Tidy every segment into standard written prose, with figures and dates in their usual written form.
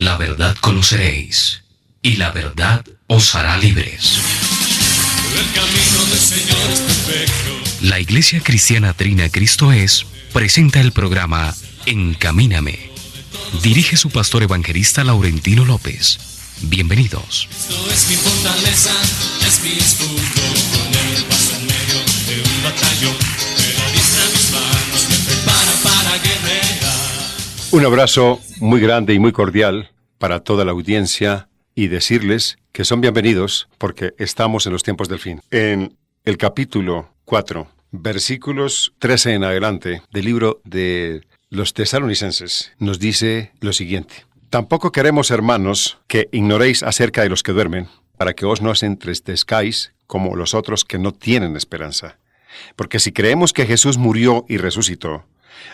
La verdad conoceréis, y la verdad os hará libres. El camino del Señor es perfecto. La Iglesia Cristiana Trina Cristo es presenta el programa Encamíname. Dirige su pastor evangelista Laurentino López. Bienvenidos. Esto es mi fortaleza, es mi escudo. Con él paso en medio de un batallón. Él alistra mis manos, me prepara para guerrear. Un abrazo muy grande y muy cordial para toda la audiencia y decirles que son bienvenidos porque estamos en los tiempos del fin. En el capítulo 4, versículos 13 en adelante del libro de los Tesalonicenses, nos dice lo siguiente: Tampoco queremos, hermanos, que ignoréis acerca de los que duermen, para que os no os entristezcáis como los otros que no tienen esperanza. Porque si creemos que Jesús murió y resucitó,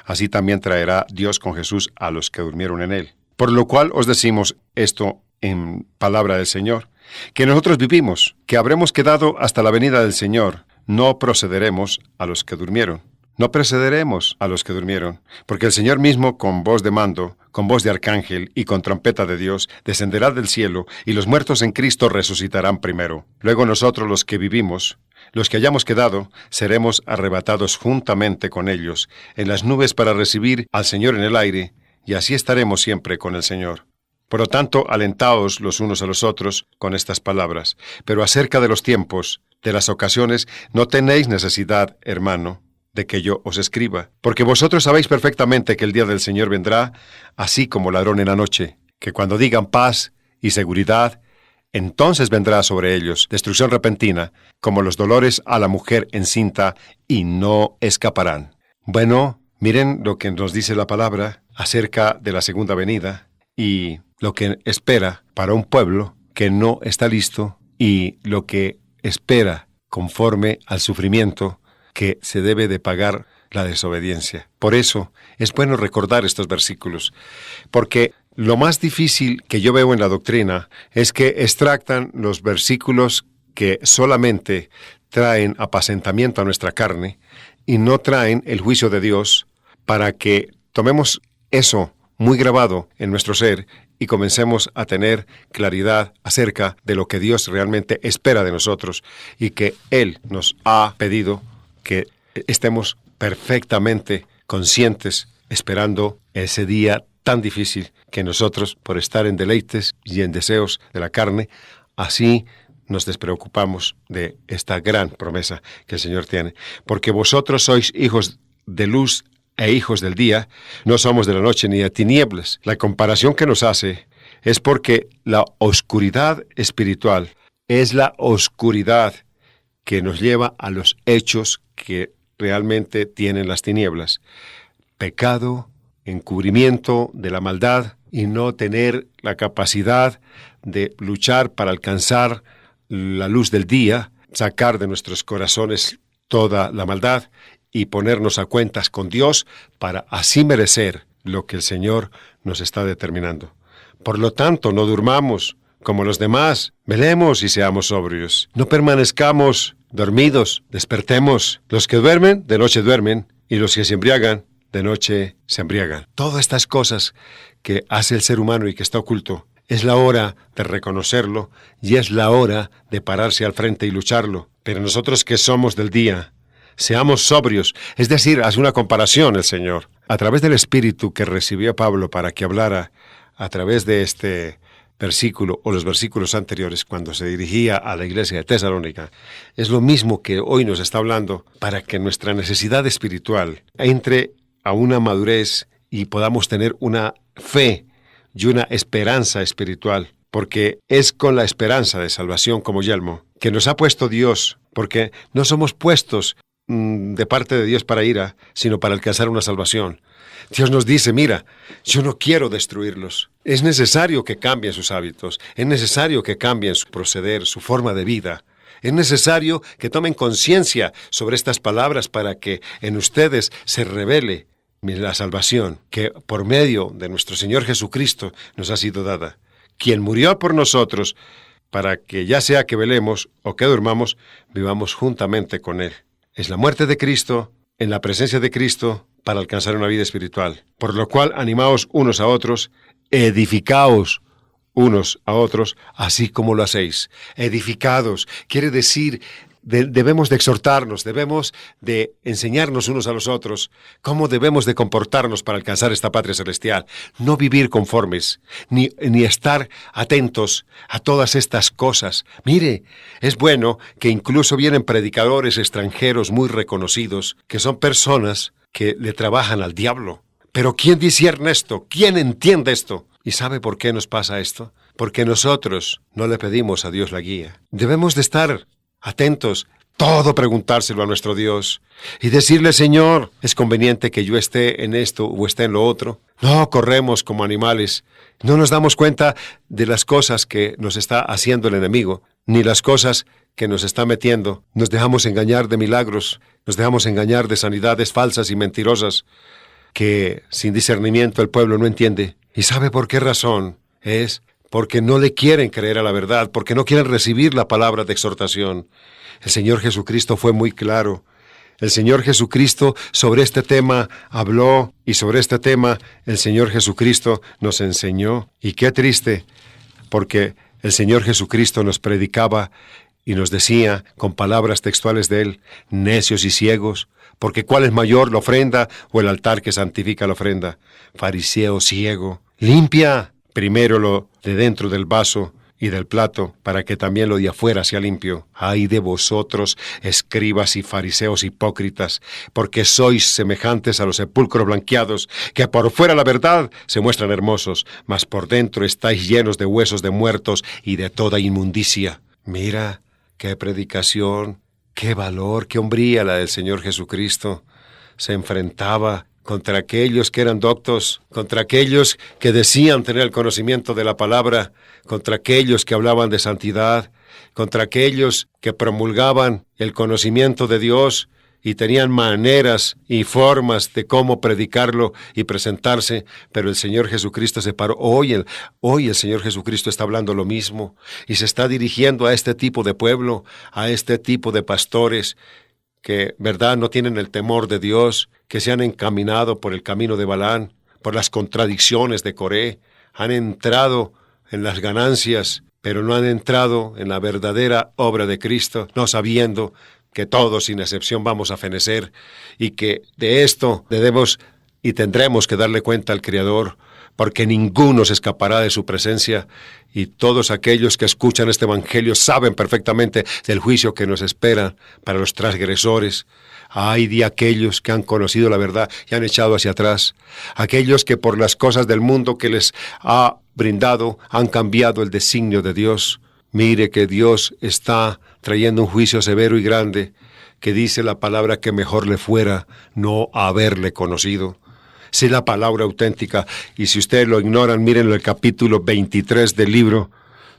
así también traerá Dios con Jesús a los que durmieron en él. Por lo cual os decimos esto en palabra del Señor, que nosotros vivimos, que habremos quedado hasta la venida del Señor, no procederemos a los que durmieron. No precederemos a los que durmieron, porque el Señor mismo, con voz de mando, con voz de arcángel y con trompeta de Dios, descenderá del cielo, y los muertos en Cristo resucitarán primero. Luego nosotros, los que vivimos, los que hayamos quedado, seremos arrebatados juntamente con ellos en las nubes para recibir al Señor en el aire, y así estaremos siempre con el Señor. Por lo tanto, alentaos los unos a los otros con estas palabras. Pero acerca de los tiempos, de las ocasiones, no tenéis necesidad, hermano, de que yo os escriba, porque vosotros sabéis perfectamente que el día del Señor vendrá así como ladrón en la noche, que cuando digan paz y seguridad, entonces vendrá sobre ellos destrucción repentina, como los dolores a la mujer encinta, y no escaparán. Bueno, miren lo que nos dice la palabra acerca de la segunda venida y lo que espera para un pueblo que no está listo y lo que espera conforme al sufrimiento que se debe de pagar la desobediencia. Por eso es bueno recordar estos versículos, porque lo más difícil que yo veo en la doctrina es que extractan los versículos que solamente traen apacentamiento a nuestra carne y no traen el juicio de Dios, para que tomemos eso muy grabado en nuestro ser y comencemos a tener claridad acerca de lo que Dios realmente espera de nosotros y que Él nos ha pedido que estemos perfectamente conscientes esperando ese día tan difícil que nosotros, por estar en deleites y en deseos de la carne, así nos despreocupamos de esta gran promesa que el Señor tiene. Porque vosotros sois hijos de luz e hijos del día, no somos de la noche ni de tinieblas. La comparación que nos hace es porque la oscuridad espiritual es la oscuridad que nos lleva a los hechos que realmente tienen las tinieblas. Pecado, encubrimiento de la maldad y no tener la capacidad de luchar para alcanzar la luz del día, sacar de nuestros corazones toda la maldad y ponernos a cuentas con Dios para así merecer lo que el Señor nos está determinando. Por lo tanto, no durmamos como los demás, velemos y seamos sobrios. No permanezcamos dormidos, despertemos. Los que duermen, de noche duermen, y los que se embriagan, de noche se embriagan. Todas estas cosas que hace el ser humano y que está oculto, es la hora de reconocerlo y es la hora de pararse al frente y lucharlo. Pero nosotros que somos del día, seamos sobrios, es decir, hace una comparación el Señor. A través del Espíritu que recibió Pablo para que hablara a través de este versículo o los versículos anteriores cuando se dirigía a la iglesia de Tesalónica, es lo mismo que hoy nos está hablando para que nuestra necesidad espiritual entre a una madurez y podamos tener una fe y una esperanza espiritual, porque es con la esperanza de salvación como yelmo que nos ha puesto Dios, porque no somos puestos de parte de Dios para ira, sino para alcanzar una salvación. Dios nos dice, mira, yo no quiero destruirlos. Es necesario que cambien sus hábitos, es necesario que cambien su proceder, su forma de vida. Es necesario que tomen conciencia sobre estas palabras para que en ustedes se revele la salvación que por medio de nuestro Señor Jesucristo nos ha sido dada, quien murió por nosotros para que ya sea que velemos o que durmamos, vivamos juntamente con Él. Es la muerte de Cristo, en la presencia de Cristo, para alcanzar una vida espiritual. Por lo cual, animaos unos a otros edificaos unos a otros, así como lo hacéis. Edificados quiere decir, debemos de exhortarnos, debemos de enseñarnos unos a los otros cómo debemos de comportarnos para alcanzar esta patria celestial. No vivir conformes, ni estar atentos a todas estas cosas. Mire, es bueno que incluso vienen predicadores extranjeros muy reconocidos, que son personas que le trabajan al diablo. Pero ¿quién discierne esto? ¿Quién entiende esto? ¿Y sabe por qué nos pasa esto? Porque nosotros no le pedimos a Dios la guía. Debemos de estar atentos, todo preguntárselo a nuestro Dios y decirle: Señor, ¿es conveniente que yo esté en esto o esté en lo otro? No corremos como animales, no nos damos cuenta de las cosas que nos está haciendo el enemigo, ni las cosas que nos está metiendo. Nos dejamos engañar de milagros, nos dejamos engañar de sanidades falsas y mentirosas que sin discernimiento el pueblo no entiende. ¿Y sabe por qué razón? Es porque no le quieren creer a la verdad, porque no quieren recibir la palabra de exhortación. El Señor Jesucristo fue muy claro. El Señor Jesucristo sobre este tema habló, y sobre este tema el Señor Jesucristo nos enseñó. Y qué triste, porque el Señor Jesucristo nos predicaba y nos decía con palabras textuales de Él: necios y ciegos, porque ¿cuál es mayor, la ofrenda o el altar que santifica la ofrenda? Fariseo ciego, limpia primero lo de dentro del vaso y del plato, para que también lo de afuera sea limpio. ¡Ay de vosotros, escribas y fariseos hipócritas! Porque sois semejantes a los sepulcros blanqueados, que por fuera la verdad se muestran hermosos, mas por dentro estáis llenos de huesos de muertos y de toda inmundicia. Mira, qué predicación, qué valor, qué hombría la del Señor Jesucristo. Se enfrentaba contra aquellos que eran doctos, contra aquellos que decían tener el conocimiento de la palabra, contra aquellos que hablaban de santidad, contra aquellos que promulgaban el conocimiento de Dios y tenían maneras y formas de cómo predicarlo y presentarse, pero el Señor Jesucristo se paró. Hoy el Señor Jesucristo está hablando lo mismo y se está dirigiendo a este tipo de pueblo, a este tipo de pastores que, verdad, no tienen el temor de Dios, que se han encaminado por el camino de Balaán, por las contradicciones de Coré, han entrado en las ganancias, pero no han entrado en la verdadera obra de Cristo, no sabiendo que todos, sin excepción, vamos a fenecer, y que de esto debemos y tendremos que darle cuenta al Creador, porque ninguno se escapará de su presencia, y todos aquellos que escuchan este Evangelio saben perfectamente del juicio que nos espera para los transgresores. Ay de aquellos que han conocido la verdad y han echado hacia atrás, aquellos que por las cosas del mundo que les ha brindado han cambiado el designio de Dios. Mire que Dios está trayendo un juicio severo y grande, que dice la palabra que mejor le fuera no haberle conocido. Sí, la palabra auténtica, y si ustedes lo ignoran, mírenlo el capítulo 23 del libro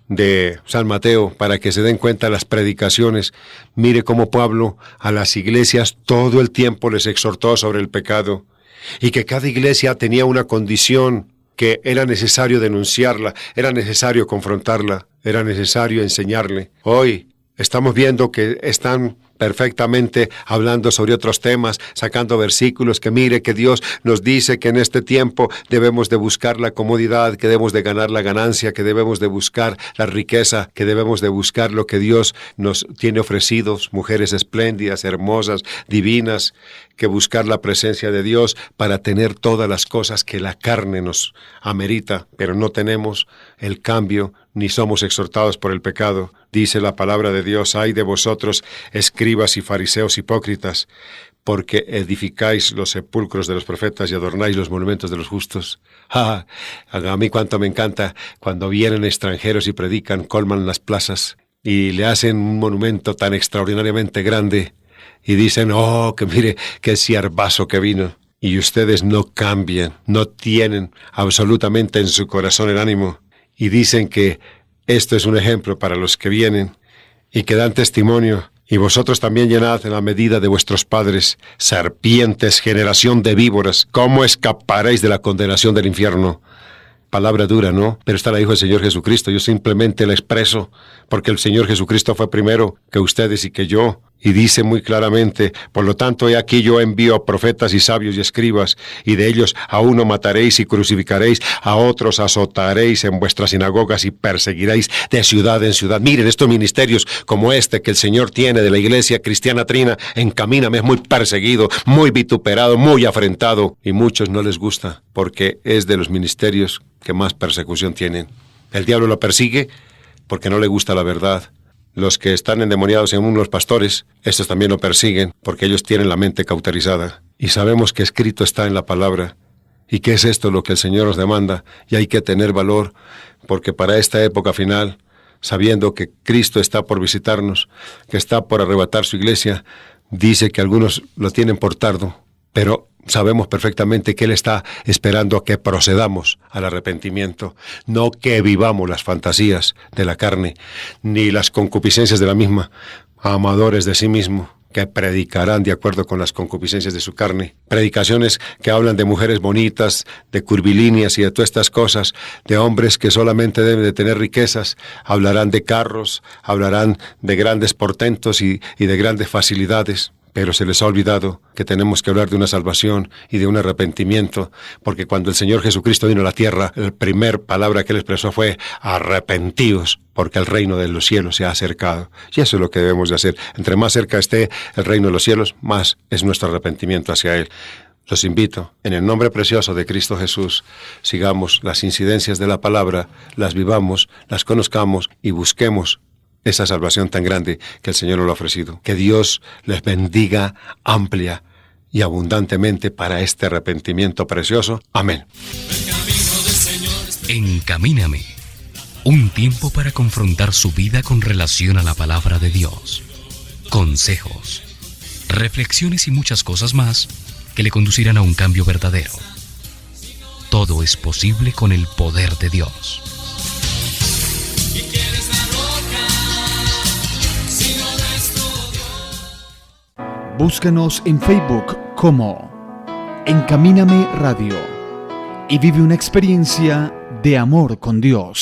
de San Mateo, para que se den cuenta de las predicaciones. Mire cómo Pablo a las iglesias todo el tiempo les exhortó sobre el pecado, y que cada iglesia tenía una condición que era necesario denunciarla, era necesario confrontarla, era necesario enseñarle. Hoy estamos viendo que están perfectamente hablando sobre otros temas, sacando versículos que mire que Dios nos dice que en este tiempo debemos de buscar la comodidad, que debemos de ganar la ganancia, que debemos de buscar la riqueza, que debemos de buscar lo que Dios nos tiene ofrecidos, mujeres espléndidas, hermosas, divinas, que buscar la presencia de Dios para tener todas las cosas que la carne nos amerita, pero no tenemos el cambio ni somos exhortados por el pecado. Dice la palabra de Dios: ay de vosotros, escribas y fariseos hipócritas, porque edificáis los sepulcros de los profetas y adornáis los monumentos de los justos. A mí cuánto me encanta cuando vienen extranjeros y predican, colman las plazas y le hacen un monumento tan extraordinariamente grande y dicen: oh, que mire qué siervazo que vino. Y ustedes no cambian, no tienen absolutamente en su corazón el ánimo. Y dicen que esto es un ejemplo para los que vienen y que dan testimonio. Y vosotros también llenad en la medida de vuestros padres, serpientes, generación de víboras. ¿Cómo escaparéis de la condenación del infierno? Palabra dura, ¿no? Pero esta la dijo el Señor Jesucristo. Yo simplemente la expreso porque el Señor Jesucristo fue primero que ustedes y que yo. Y dice muy claramente, por lo tanto, he aquí yo envío a profetas y sabios y escribas, y de ellos a uno mataréis y crucificaréis, a otros azotaréis en vuestras sinagogas y perseguiréis de ciudad en ciudad. Miren, estos ministerios como este que el Señor tiene de la Iglesia Cristiana Trina, Encamíname, es muy perseguido, muy vituperado, muy afrentado, y muchos no les gusta, porque es de los ministerios que más persecución tienen. El diablo lo persigue porque no le gusta la verdad. Los que están endemoniados en unos pastores, estos también lo persiguen porque ellos tienen la mente cauterizada. Y sabemos que escrito está en la palabra. ¿Y qué es esto lo que el Señor nos demanda? Y hay que tener valor, porque para esta época final, sabiendo que Cristo está por visitarnos, que está por arrebatar su iglesia, dice que algunos lo tienen por tardo, pero sabemos perfectamente que Él está esperando a que procedamos al arrepentimiento, no que vivamos las fantasías de la carne, ni las concupiscencias de la misma, amadores de sí mismo, que predicarán de acuerdo con las concupiscencias de su carne. Predicaciones que hablan de mujeres bonitas, de curvilíneas y de todas estas cosas, de hombres que solamente deben de tener riquezas, hablarán de carros, hablarán de grandes portentos y de grandes facilidades. Pero se les ha olvidado que tenemos que hablar de una salvación y de un arrepentimiento, porque cuando el Señor Jesucristo vino a la tierra, la primera palabra que Él expresó fue arrepentíos, porque el reino de los cielos se ha acercado. Y eso es lo que debemos de hacer. Entre más cerca esté el reino de los cielos, más es nuestro arrepentimiento hacia Él. Los invito, en el nombre precioso de Cristo Jesús, sigamos las incidencias de la palabra, las vivamos, las conozcamos y busquemos esa salvación tan grande que el Señor nos ha ofrecido. Que Dios les bendiga amplia y abundantemente para este arrepentimiento precioso. Amén. Encamíname. Un tiempo para confrontar su vida con relación a la palabra de Dios. Consejos, reflexiones y muchas cosas más que le conducirán a un cambio verdadero. Todo es posible con el poder de Dios. Búscanos en Facebook como Encamíname Radio y vive una experiencia de amor con Dios.